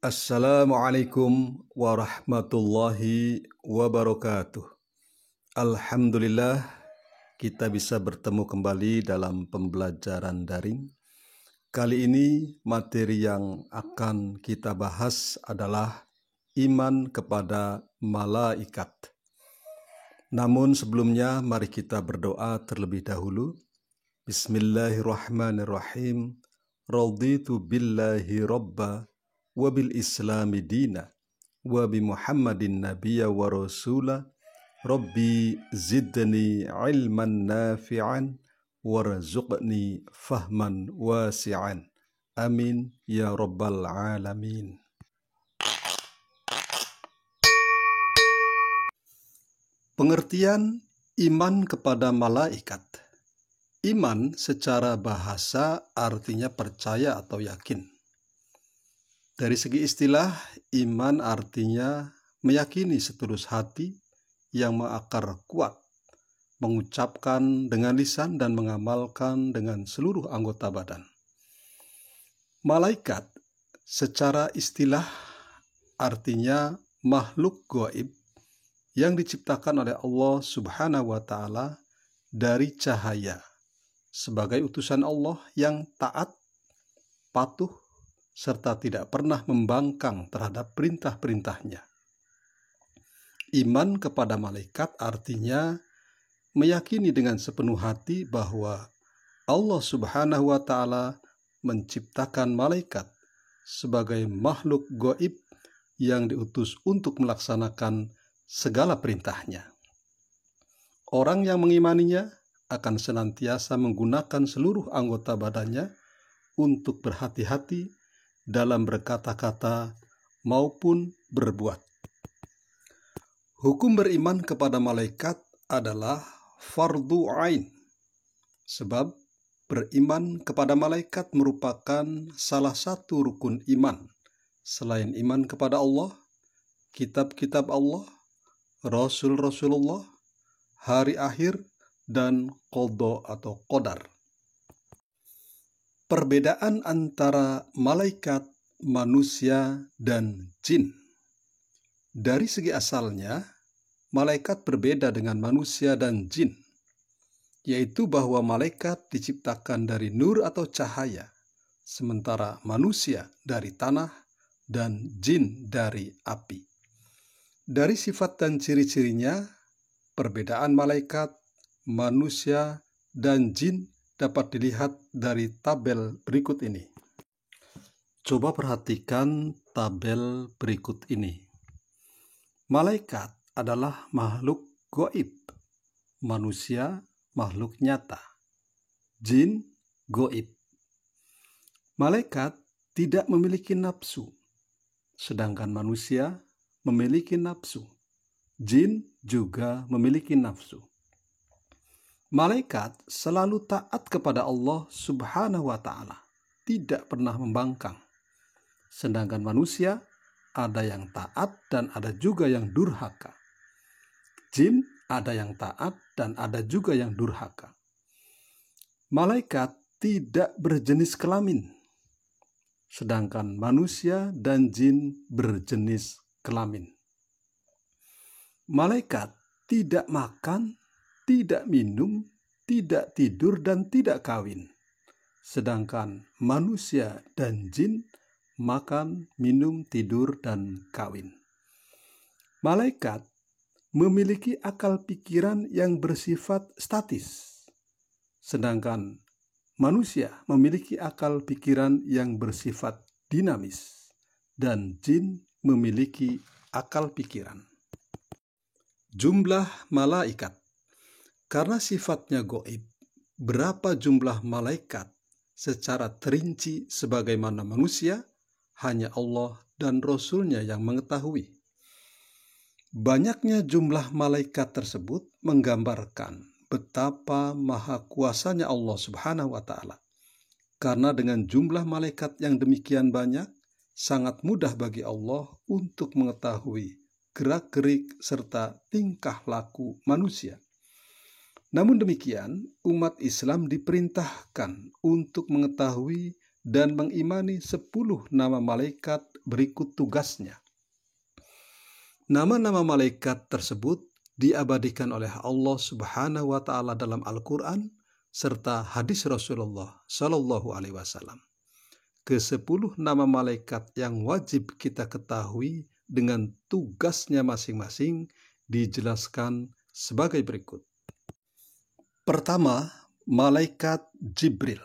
Assalamualaikum warahmatullahi wabarakatuh. Alhamdulillah kita bisa bertemu kembali dalam pembelajaran daring. Kali ini materi yang akan kita bahas adalah iman kepada malaikat. Namun sebelumnya mari kita berdoa terlebih dahulu. Bismillahirrahmanirrahim. Raditu billahi robba wa bil islami dina wa bi muhammadin nabiyya wa rasula rabbi zidni ilman nafi'an warzuqni fahman wasi'an amin ya rabbal alamin. Pengertian iman kepada malaikat. Iman secara bahasa artinya percaya atau yakin. Dari segi istilah, iman artinya meyakini setulus hati yang mengakar kuat, mengucapkan dengan lisan dan mengamalkan dengan seluruh anggota badan. Malaikat secara istilah artinya makhluk gaib yang diciptakan oleh Allah Subhanahu wa Ta'ala dari cahaya, sebagai utusan Allah yang taat, patuh, serta tidak pernah membangkang terhadap perintah-perintahnya. Iman kepada malaikat artinya meyakini dengan sepenuh hati bahwa Allah Subhanahu wa Ta'ala menciptakan malaikat sebagai makhluk gaib yang diutus untuk melaksanakan segala perintahnya. Orang yang mengimaninya akan senantiasa menggunakan seluruh anggota badannya untuk berhati-hati dalam berkata-kata maupun berbuat. Hukum beriman kepada malaikat adalah fardu ain, sebab beriman kepada malaikat merupakan salah satu rukun iman selain iman kepada Allah, kitab-kitab Allah, Rasul-Rasulullah, hari akhir, dan qada atau qadar. Perbedaan antara malaikat, manusia, dan jin. Dari segi asalnya, malaikat berbeda dengan manusia dan jin, yaitu bahwa malaikat diciptakan dari nur atau cahaya, sementara manusia dari tanah dan jin dari api. Dari sifat dan ciri-cirinya, perbedaan malaikat, manusia, dan jin dapat dilihat dari tabel berikut ini. Coba perhatikan tabel berikut ini. Malaikat adalah makhluk gaib, manusia makhluk nyata, jin gaib. Malaikat tidak memiliki nafsu, sedangkan manusia memiliki nafsu. Jin juga memiliki nafsu. Malaikat selalu taat kepada Allah Subhanahu wa Ta'ala, tidak pernah membangkang. Sedangkan manusia ada yang taat dan ada juga yang durhaka. Jin ada yang taat dan ada juga yang durhaka. Malaikat tidak berjenis kelamin, sedangkan manusia dan jin berjenis kelamin. Malaikat tidak makan, tidak minum, tidak tidur, dan tidak kawin. Sedangkan manusia dan jin makan, minum, tidur, dan kawin. Malaikat memiliki akal pikiran yang bersifat statis. Sedangkan manusia memiliki akal pikiran yang bersifat dinamis. Dan jin memiliki akal pikiran. Jumlah malaikat. Karena sifatnya gaib, berapa jumlah malaikat secara terinci sebagaimana manusia, hanya Allah dan Rasul-Nya yang mengetahui. Banyaknya jumlah malaikat tersebut menggambarkan betapa maha kuasanya Allah Subhanahu wa Ta'ala. Karena dengan jumlah malaikat yang demikian banyak, sangat mudah bagi Allah untuk mengetahui gerak-gerik serta tingkah laku manusia. Namun demikian, umat Islam diperintahkan untuk mengetahui dan mengimani 10 nama malaikat berikut tugasnya. Nama-nama malaikat tersebut diabadikan oleh Allah Subhanahu wa Ta'ala dalam Al-Quran serta hadis Rasulullah Shallallahu Alaihi Wasallam. Ke-10 nama malaikat yang wajib kita ketahui dengan tugasnya masing-masing dijelaskan sebagai berikut. Pertama, malaikat Jibril.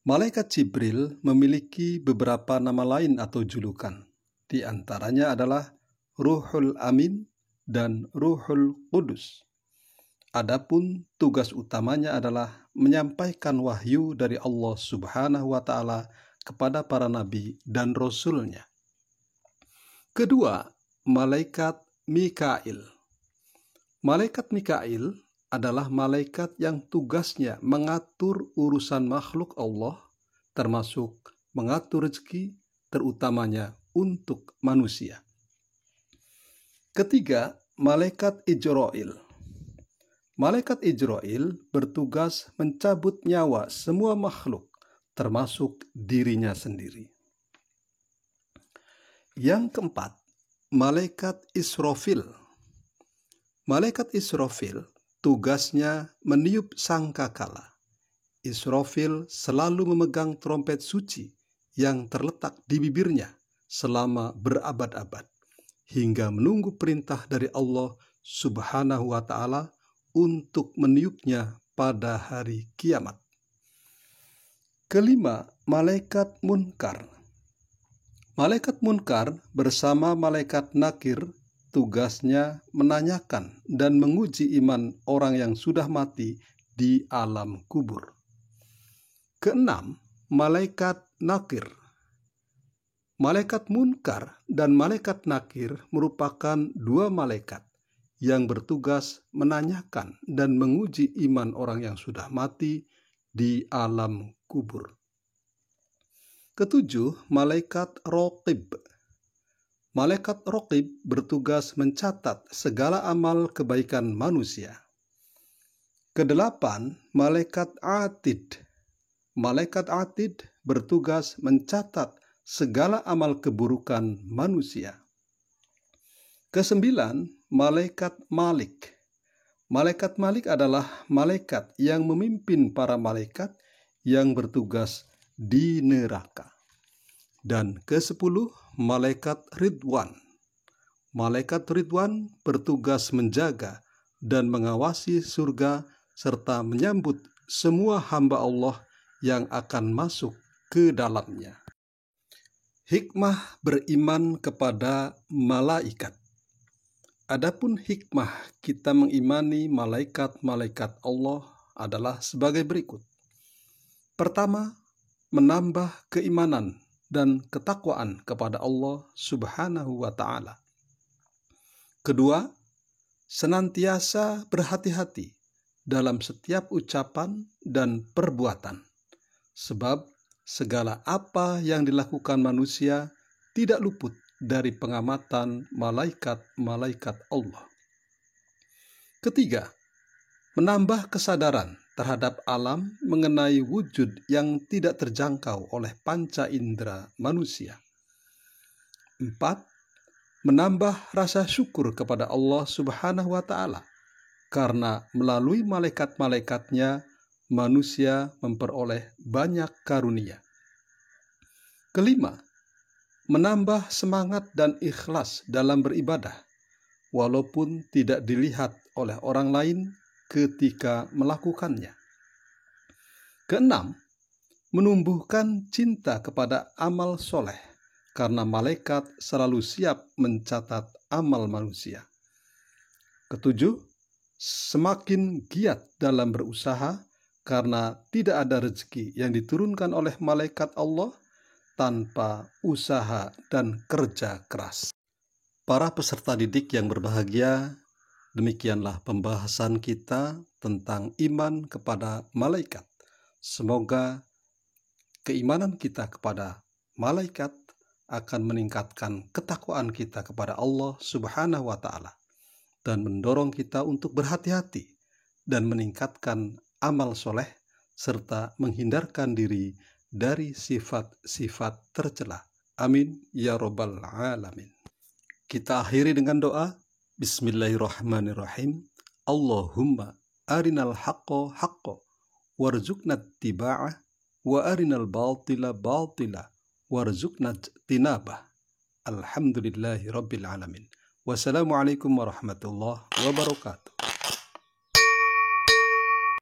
Malaikat Jibril memiliki beberapa nama lain atau julukan. Di antaranya adalah Ruhul Amin dan Ruhul Qudus. Adapun tugas utamanya adalah menyampaikan wahyu dari Allah Subhanahu wa Ta'ala kepada para nabi dan rasulnya. Kedua, malaikat Mikail. Malaikat Mikail adalah malaikat yang tugasnya mengatur urusan makhluk Allah, termasuk mengatur rezeki, terutamanya untuk manusia. Ketiga, malaikat Ijrail. Malaikat Ijrail bertugas mencabut nyawa semua makhluk, termasuk dirinya sendiri. Yang keempat, malaikat Israfil. Malaikat Israfil tugasnya meniup sangkakala. Israfil selalu memegang trompet suci yang terletak di bibirnya selama berabad-abad, hingga menunggu perintah dari Allah Subhanahu wa Ta'ala untuk meniupnya pada hari kiamat. Kelima, malaikat Munkar. Malaikat Munkar bersama malaikat Nakir tugasnya menanyakan dan menguji iman orang yang sudah mati di alam kubur. Keenam, malaikat Nakir. Malaikat Munkar dan malaikat Nakir merupakan dua malaikat yang bertugas menanyakan dan menguji iman orang yang sudah mati di alam kubur. Ketujuh, malaikat Raqib. Malaikat Raqib bertugas mencatat segala amal kebaikan manusia. Kedelapan, malaikat Atid. Malaikat Atid bertugas mencatat segala amal keburukan manusia. Kesembilan, malaikat Malik. Malaikat Malik adalah malaikat yang memimpin para malaikat yang bertugas di neraka. Dan ke-10, malaikat Ridwan. Malaikat Ridwan bertugas menjaga dan mengawasi surga serta menyambut semua hamba Allah yang akan masuk ke dalamnya. Hikmah beriman kepada malaikat. Adapun hikmah kita mengimani malaikat-malaikat Allah adalah sebagai berikut. Pertama, menambah keimanan dan ketakwaan kepada Allah Subhanahu wa Ta'ala. Kedua, senantiasa berhati-hati dalam setiap ucapan dan perbuatan, sebab segala apa yang dilakukan manusia tidak luput dari pengamatan malaikat-malaikat Allah. Ketiga, menambah kesadaran terhadap alam mengenai wujud yang tidak terjangkau oleh panca indera manusia. 4. Menambah rasa syukur kepada Allah Subhanahu wa Ta'ala, karena melalui malaikat-malaikatnya manusia memperoleh banyak karunia. Kelima, menambah semangat dan ikhlas dalam beribadah, walaupun tidak dilihat oleh orang lain ketika melakukannya. Keenam, menumbuhkan cinta kepada amal soleh, karena malaikat selalu siap mencatat amal manusia. Ketujuh, semakin giat dalam berusaha, karena tidak ada rezeki yang diturunkan oleh malaikat Allah tanpa usaha dan kerja keras. Para peserta didik yang berbahagia, demikianlah pembahasan kita tentang iman kepada malaikat. Semoga keimanan kita kepada malaikat akan meningkatkan ketakwaan kita kepada Allah Subhanahu wa Ta'ala dan mendorong kita untuk berhati-hati dan meningkatkan amal soleh serta menghindarkan diri dari sifat-sifat tercela. Amin ya rabbal alamin. Kita akhiri dengan doa. Bismillahirrahmanirrahim. Allahumma arinal haqqo haqqo warzuqna ittiba'ah wa arinal batila batila warzuqna tinabah. Alhamdulillahi rabbil alamin. Wassalamualaikum warahmatullahi wabarakatuh.